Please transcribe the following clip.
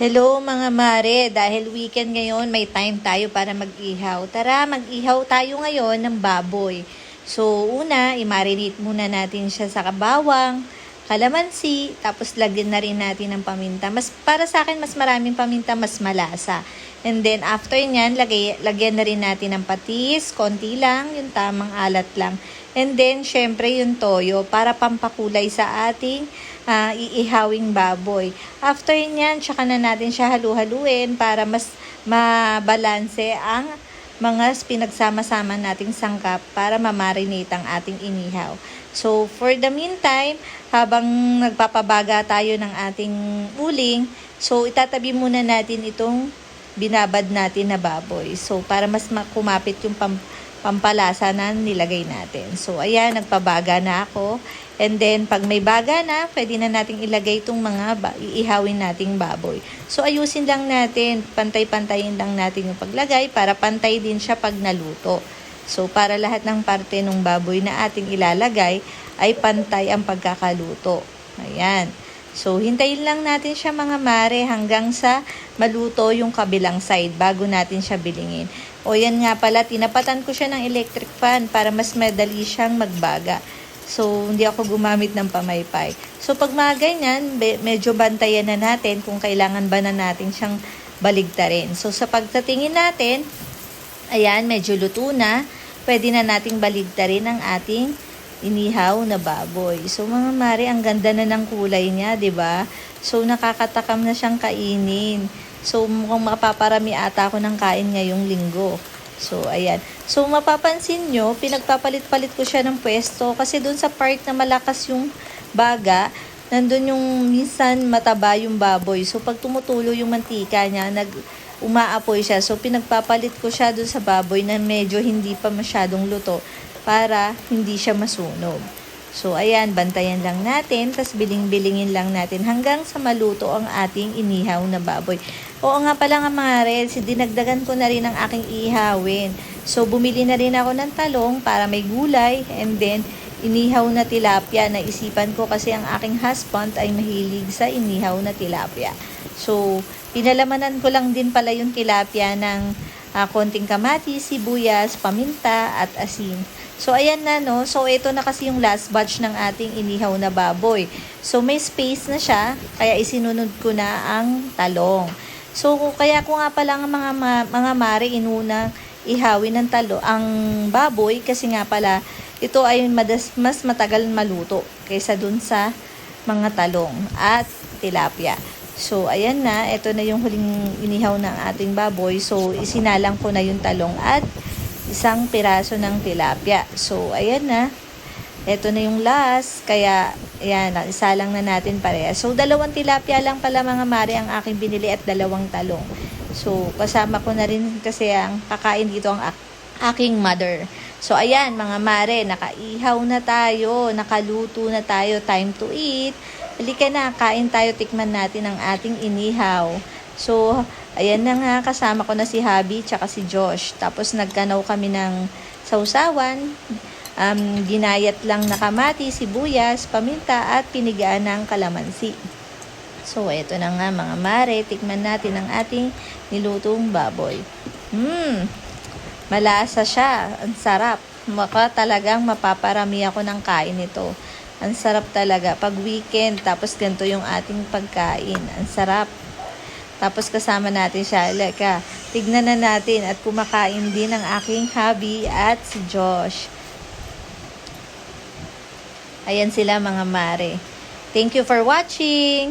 Hello mga mare, dahil weekend ngayon may time tayo para mag-ihaw. Tara, mag-ihaw tayo ngayon ng baboy. So una, i-marinate muna natin siya sa bawang, kalamansi, tapos lagyan na rin natin ng paminta. Para sa akin, mas maraming paminta, mas malasa. And then after nyan, lagyan na rin natin ng patis, konti lang, yung tamang alat lang. And then, syempre yung toyo para pampakulay sa ating iihawing baboy. After nyan, tsaka na natin siya halu-haluin para mas mabalanse ang mga pinagsama-sama nating sangkap para mamarinate ang ating inihaw. So, for the meantime, habang nagpapabaga tayo ng ating uling, so itatabi muna natin itong binabad natin na baboy. So, para mas kumapit yung pampalasa na nilagay natin. So, ayan, nagpabaga na ako. And then, pag may baga na, pwede na nating ilagay itong mga iihawin nating baboy. So, ayusin lang natin, pantay-pantayin lang natin yung paglagay para pantay din siya pag naluto. So, para lahat ng parte ng baboy na ating ilalagay ay pantay ang pagkakaluto. Ayan. So, hintayin lang natin siya mga mare hanggang sa maluto yung kabilang side bago natin siya bilingin. O yan nga pala, tinapatan ko siya ng electric fan para mas madali siyang magbaga. So, hindi ako gumamit ng pamaypay. So, pag mga ganyan, medyo bantayan na natin kung kailangan ba na natin siyang baligtarin. So, sa pagtatingin natin, ayan, medyo luto na. Pwede na nating baligtarin ang ating inihaw na baboy. So, mga mare, ang ganda na ng kulay niya, 'di ba? So, nakakatakam na siyang kainin. So, mukhang mapaparami ata ako ng kain ngayong linggo. So, ayan. So, mapapansin nyo, pinagpapalit-palit ko siya ng pwesto kasi doon sa part na malakas yung baga, nandun yung minsan mataba yung baboy. So, pag tumutulo yung mantika niya, umaapoy siya. So, pinagpapalit ko siya doon sa baboy na medyo hindi pa masyadong luto para hindi siya masunog. So, ayan, bantayan lang natin, tas biling-bilingin lang natin hanggang sa maluto ang ating inihaw na baboy. Oo nga pala nga mga reds, dinagdagan ko na rin ang aking ihawin. So, bumili na rin ako ng talong para may gulay, and then, inihaw na tilapia. Naisipan ko kasi ang aking husband ay mahilig sa inihaw na tilapia. So, pinalamanan ko lang din pala yung tilapia ng konting kamatis, sibuyas, paminta, at asin. So, ayan na, no? So, ito na kasi yung last batch ng ating inihaw na baboy. So, may space na siya, kaya isinunod ko na ang talong. So, kaya ko nga pala mga mare inunang ihawin ng ang baboy, kasi nga pala, ito ay mas matagal maluto kaysa dun sa mga talong at tilapia. So, ayan na. Ito na yung huling inihaw ng ating baboy. So, isinalang ko na yung talong at isang piraso ng tilapia. So, ayan na. Ito na yung last. Kaya, ayan, isalang na natin pareha. So, 2 tilapia lang pala mga mare ang aking binili at 2 talong. So, kasama ko na rin kasi ang kakain dito ang aking mother. So, ayan mga mare, nakaihaw na tayo, nakaluto na tayo, time to eat. Halika na, kain tayo, tikman natin ang ating inihaw. So, ayan na nga, kasama ko na si Habi tsaka si Josh. Tapos nagkanaw kami ng sausawan, ginayat lang na kamatis, sibuyas, paminta at pinigaan ng kalamansi. So, ito na nga mga mare, tikman natin ang ating nilutong baboy. Malasa siya, ang sarap. Talagang mapaparami ako ng kain nito. Ang sarap talaga. Pag weekend, tapos ganito yung ating pagkain. Ang sarap. Tapos kasama natin siya. Leka, tignan na natin at kumakain din ang aking hubby at si Josh. Ayan sila mga mare. Thank you for watching!